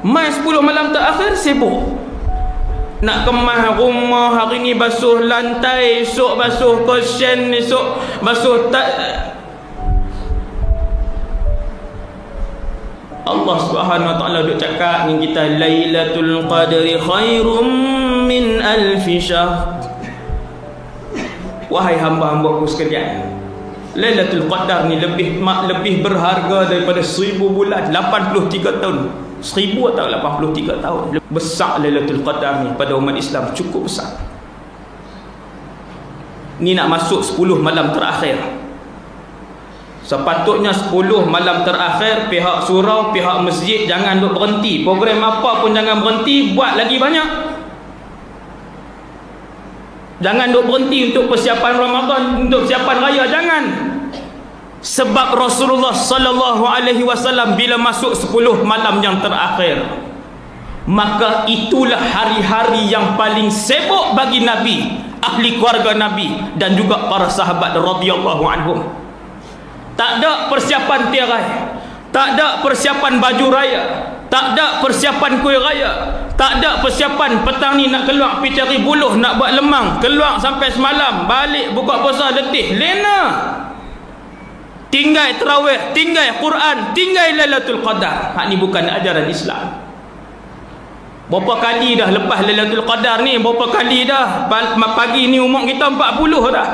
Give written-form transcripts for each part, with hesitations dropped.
Mai 10 malam terakhir sibuk. Nak kemas rumah, hari ni basuh lantai, esok basuh cushion, esok basuh Allah Subhanahu Wa Taala duk cakap dengan kita, Lailatul Qadri khairum min alfi syahr. Wahai hamba-hambaku sekalian, Lailatul Qadar ni lebih berharga daripada 1000 bulan, 83 tahun. 1000 atau 83 tahun. Besar Lailatul Qadar ni pada umat Islam, cukup besar. Ni nak masuk 10 malam terakhir. Sepatutnya 10 malam terakhir, pihak surau, pihak masjid jangan duk berhenti. Program apa pun jangan berhenti, buat lagi banyak. Jangan duk berhenti untuk persiapan Ramadan, untuk persiapan raya, jangan. Sebab Rasulullah sallallahu alaihi wasallam bila masuk 10 malam yang terakhir, maka itulah hari-hari yang paling sibuk bagi Nabi, ahli keluarga Nabi dan juga para sahabat radhiyallahu anhum. Tak ada persiapan tirai, tak ada persiapan baju raya, tak ada persiapan kuih raya, tak ada persiapan petang ni nak keluar pergi cari buluh, nak buat lemang, keluar sampai semalam, balik buka puasa letih, lena. Tinggal tarawih, tinggal Quran, tinggal Lailatul Qadar. Hak ni bukan ajaran Islam. Berapa kali dah lepas Lailatul Qadar ni, berapa kali dah pagi ni umur kita 40 dah.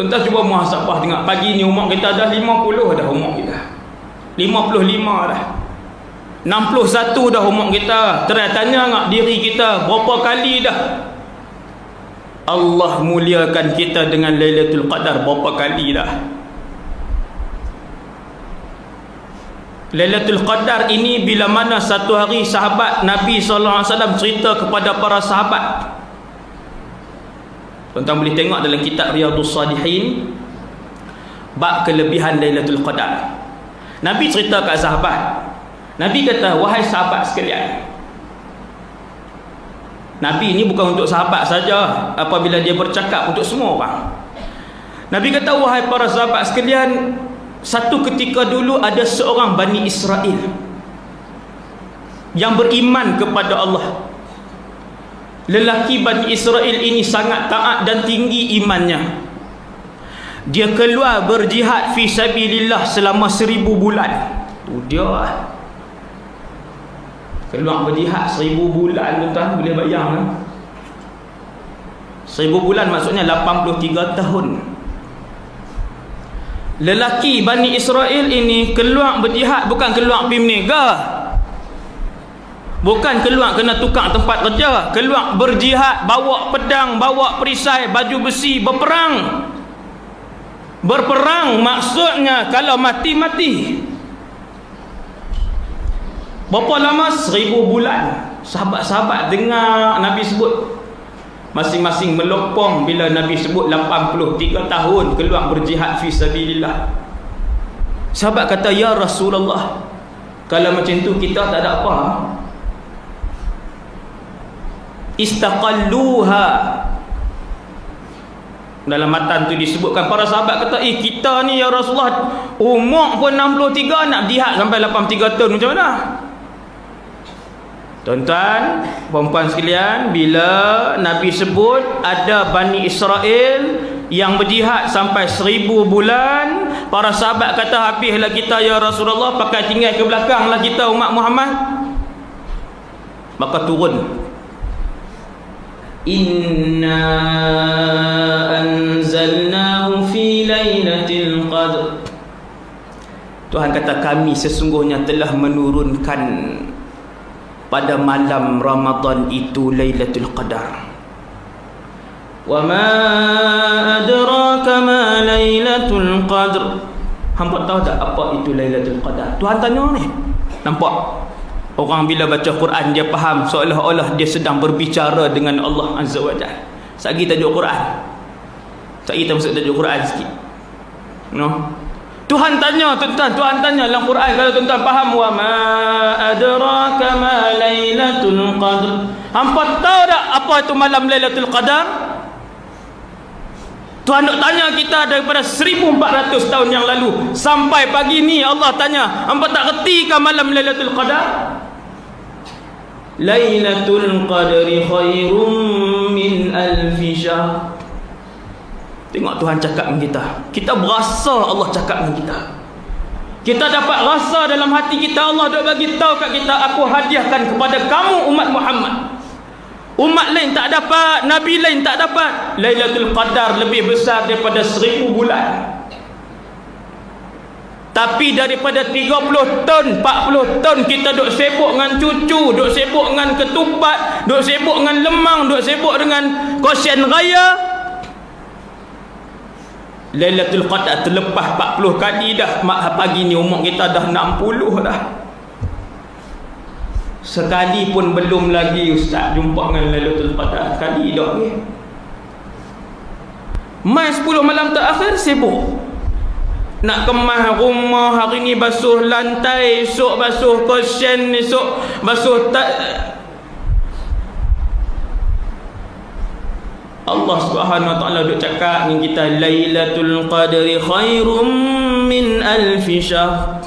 Tuan-tuan cuba muhasabah tengok, pagi ni umur kita dah 50 dah umur kita. 55 dah. 61 dah umur kita. Tanya ngak diri kita berapa kali dah Allah muliakan kita dengan Lailatul Qadar, berapa kali dah. Lailatul Qadar ini bila mana satu hari sahabat Nabi SAW cerita kepada para sahabat. Tuan-tuan boleh tengok dalam kitab Riyadhus Salihin, bab kelebihan Lailatul Qadar. Nabi cerita kat sahabat. Nabi kata, wahai sahabat sekalian. Nabi ini bukan untuk sahabat saja, apabila dia bercakap untuk semua orang. Nabi kata, wahai para sahabat sekalian, satu ketika dulu ada seorang Bani Israel yang beriman kepada Allah. Lelaki Bani Israel ini sangat taat dan tinggi imannya. Dia keluar berjihad fi sabilillah selama 1000 bulan. Tu dia keluar berjihad 1000 bulan, tuan-tuan boleh bayang kan? 1000 bulan maksudnya 83 tahun. Lelaki Bani Israel ini keluar berjihad, bukan keluar pergi berniaga, bukan keluar kena tukar tempat kerja, keluar berjihad, bawa pedang, bawa perisai, baju besi, berperang. Berperang maksudnya kalau mati-mati. Berapa lama? 1000 bulan. Sahabat-sahabat dengar Nabi sebut, masing-masing melopong bila Nabi sebut 83 tahun keluar berjihad fi sabilillah. Sahabat kata, ya Rasulullah, kalau macam tu kita tak ada apa. Istaqalluha. Dalam matan tu disebutkan, para sahabat kata, kita ni ya Rasulullah umur pun 63, nak jihad sampai 83 tahun macam mana? Tuan-tuan, perempuan sekalian, bila Nabi sebut ada Bani Israel yang berjihad sampai 1000 bulan, para sahabat kata, habislah kita ya Rasulullah, pakai tinggal ke belakanglah kita umat Muhammad. Maka turun, Inna anzalnahu fi lailatul qadr. Tuhan kata, kami sesungguhnya telah menurunkan pada malam Ramadan itu Lailatul Qadar. Wa ma adraka ma Lailatul Qadr. Hampa tahu tak apa itu Lailatul Qadar? Tuhan tanya ni. Nampak? Orang bila baca Quran dia faham seolah-olah dia sedang berbicara dengan Allah Azza wa Jalla. Sagi tajuk Quran. Sagi kita masuk tajuk Quran sikit. No? Tuhan tanya, tuan-tuan, Tuhan tanya dalam Quran, kalau tuan-tuan faham, wa ma adraka ma Lailatul Qadr. Hampa tahu tak apa itu malam Lailatul Qadar? Tuhan nak tanya kita daripada 1400 tahun yang lalu sampai pagi ni. Allah tanya, hangpa tak reti ke malam Lailatul Qadar? Lailatul Qadri khairum min alfi syahr. Tengok Tuhan cakap dengan kita. Kita berasa Allah cakap dengan kita. Kita dapat rasa dalam hati kita, Allah dah bagi tahu kat kita, aku hadiahkan kepada kamu umat Muhammad. Umat lain tak dapat, Nabi lain tak dapat. Lailatul Qadar lebih besar daripada 1000 bulan. Tapi daripada 30 ton, 40 ton kita duk sibuk dengan cucu, duk sibuk dengan ketupat, duk sibuk dengan lemang, duk sibuk dengan kosian raya. Lailatul Qadar terlepas 40 kali dah. Pagi ni umur kita dah 60 dah. Sekali pun belum lagi Ustaz jumpa dengan Lailatul Qadar. Kali dah ni. Mai 10 malam terakhir sibuk. Nak kemas rumah, hari ni basuh lantai, esok basuh kosian, esok basuh Allah Subhanahu Wa Taala duk cakap dengan kita, Lailatul Qadri khairum min alfi syahr.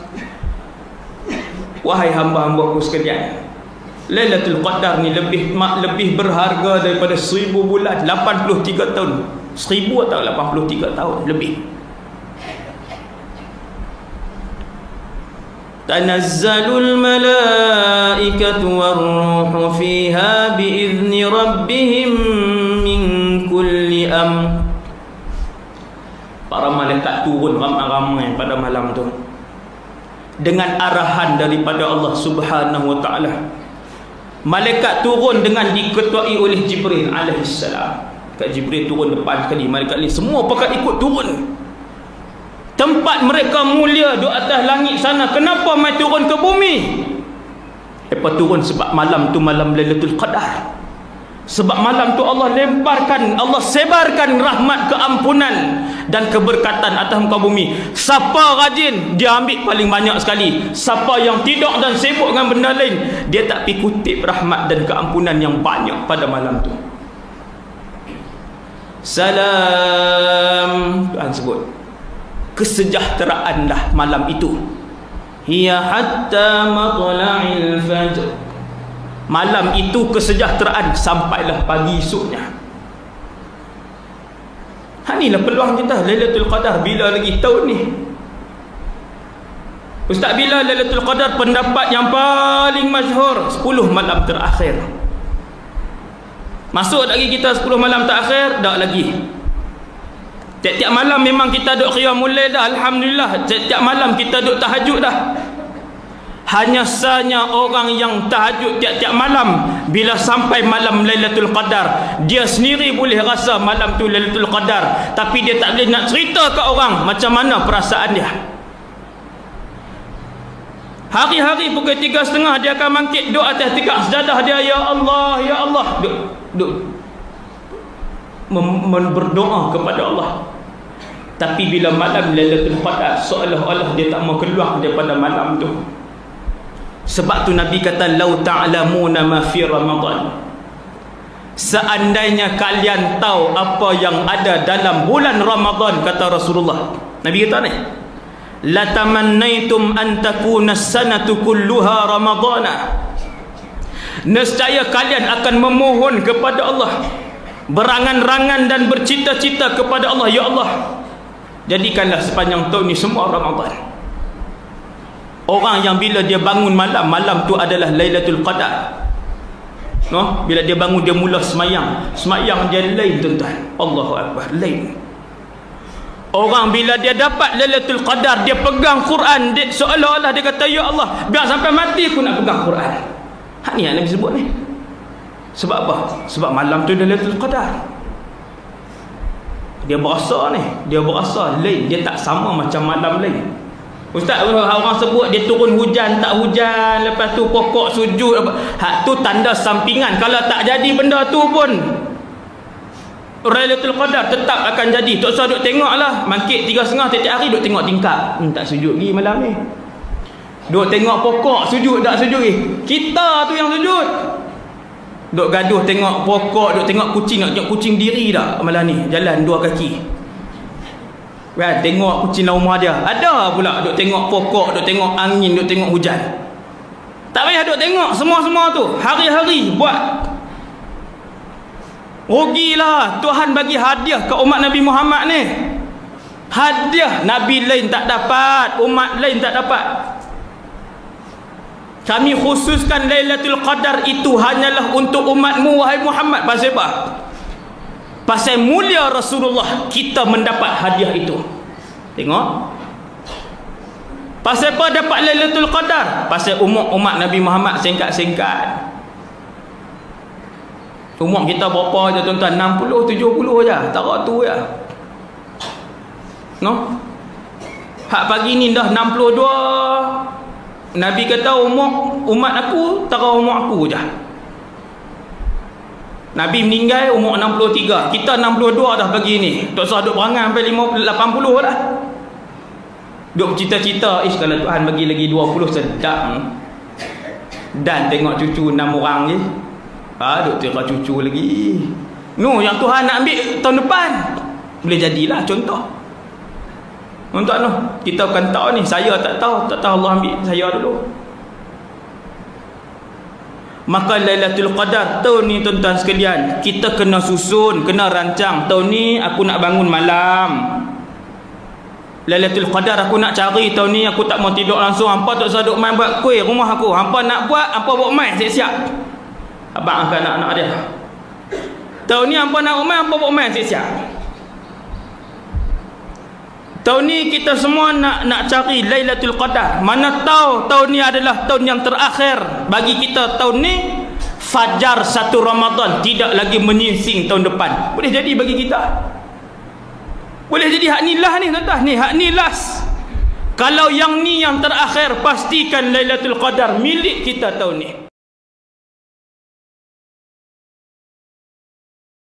Wahai hamba-hambaku sekalian, Lailatul Qadar ni lebih berharga daripada 1000 bulan, 83 tahun. 1000 atau 83 tahun lebih. Tanazzalul malaikatu war-ruhu fiha biizni rabbihim min kulli amr. Para malaikat turun ramai-ramai pada malam tu dengan arahan daripada Allah Subhanahu Wa Taala. Malaikat turun dengan diketuai oleh Jibril alaihissalam. Kat Jibril turun depan sekali, malaikat ni semua pakat ikut turun. Tempat mereka mulia di atas langit sana, kenapa mai turun ke bumi? Mereka turun sebab malam tu malam Lailatul Qadar. Sebab malam tu Allah lemparkan, Allah sebarkan rahmat, keampunan dan keberkatan atas muka bumi. Siapa rajin, dia ambil paling banyak sekali. Siapa yang tidak dan sibuk dengan benda lain, dia tak pergi kutip rahmat dan keampunan yang banyak pada malam tu. Salam, Tuhan sebut, kesejahteraan dah malam itu. Hiya hatta matla'il fajr. Malam itu kesejahteraan sampailah pagi esoknya. Inilah peluang kita. Lailatul Qadar bila lagi tahun ni? Ustaz, bila Lailatul Qadar? Pendapat yang paling masyhur 10 malam terakhir. Masuk lagi kita 10 malam terakhir? Tak lagi. Tiap-tiap malam memang kita duk qiyamul lail dah, alhamdulillah. Tiap-tiap malam kita duk tahajud dah. Hanya sahaja orang yang tahajud tiap-tiap malam, bila sampai malam Lailatul Qadar, dia sendiri boleh rasa malam tu Lailatul Qadar, tapi dia tak boleh nak cerita ke orang macam mana perasaan dia. Hari-hari pukul 3.30 dia akan bangkit, duduk atas tikar sejadah dia, ya Allah, ya Allah, duduk berdoa kepada Allah. Tapi bila malam Lailatul Qadar, seolah-olah dia tak mau keluar daripada malam tu. Sebab tu Nabi kata, lau ta'lamuna ma fi Ramadan, seandainya kalian tahu apa yang ada dalam bulan Ramadan, kata Rasulullah. Nabi kata ni, la tamannaitum an takuna as-sanatu kulluha ramadana. Nescaya kalian akan memohon kepada Allah, berangan-rangan dan bercita-cita kepada Allah, ya Allah, jadikanlah sepanjang tahun ni semua Ramadan. Orang yang bila dia bangun malam, malam tu adalah Lailatul Qadar. No? Bila dia bangun, dia mula semayang. Semayang dia lain, tuan-tuan. Allahu Akbar, lain. Orang bila dia dapat Lailatul Qadar, dia pegang Quran, dia, seolah-olah dia kata, ya Allah, biar sampai mati aku nak pegang Quran. Ni yang Nabi sebut ni. Sebab apa? Sebab malam tu Lailatul Qadar. Dia berasa ni, dia berasa lain, dia tak sama macam malam lain. Ustaz, orang sebut dia turun hujan, tak hujan, lepas tu pokok sujud, hak tu tanda sampingan. Kalau tak jadi benda tu pun Lailatul Qadar tetap akan jadi. Tak usah duk tengok lah, bangkit 3.30 tiap hari duk tengok tingkap, tak sujud lagi malam ni. Duk tengok pokok sujud, tak sujud lagi. Kita tu yang sujud. Duk gaduh tengok pokok, duk tengok kucing, nak tengok kucing diri tak malam ni, jalan 2 kaki. Kan tengok kucing rumah dia. Ada pula duk tengok pokok, duk tengok angin, duk tengok hujan. Tak payah duk tengok semua-semua tu. Hari-hari buat. Rugilah Tuhan bagi hadiah ke umat Nabi Muhammad ni. Hadiah Nabi lain tak dapat, umat lain tak dapat. Kami khususkan Lailatul Qadar itu hanyalah untuk umatmu wahai Muhammad. Pasal apa? Pasal mulia Rasulullah kita mendapat hadiah itu. Tengok. Pasal apa dapat Lailatul Qadar? Pasal umat Nabi Muhammad singkat-singkat. Umur kita berapa je tuan-tuan? 60, 70 je. Tak tu je. No? Hak pagi ni dah 62. Nabi kata umat aku tak umur aku je. Nabi meninggal umur 63. Kita 62 dah pagi ni. Tak usah duk berangan sampai 80 lah. Duk cita-cita, kalau Tuhan bagi lagi 20 sedap. Dan tengok cucu 6 orang je. Duk tira cucu lagi. Yang Tuhan nak ambil tahun depan. Boleh jadilah contoh. Tuan-tuan kita bukan tahu ni. Saya tak tahu Allah ambil saya dulu. Maka Lailatul Qadar tahun ni tuan-tuan sekalian, kita kena susun, kena rancang. Tahun ni aku nak bangun malam. Lailatul Qadar aku nak cari tahun ni, aku tak mau tidur langsung. Hampa tak usah duk main buat kuih rumah aku. Hampa nak buat, hampa buat main siap-siap. Abang akan anak-anak dia. Tahun ni hampa nak main, hampa buat main siap-siap. Tahun ni kita semua nak cari Lailatul Qadar. Mana tahu tahun ni adalah tahun yang terakhir bagi kita. Tahun ni fajar 1 Ramadan tidak lagi menyingsing tahun depan. Boleh jadi bagi kita. Boleh jadi hak ni lah ni tuan-tuan. Ni hak ni last. Kalau yang ni yang terakhir, pastikan Lailatul Qadar milik kita tahun ni.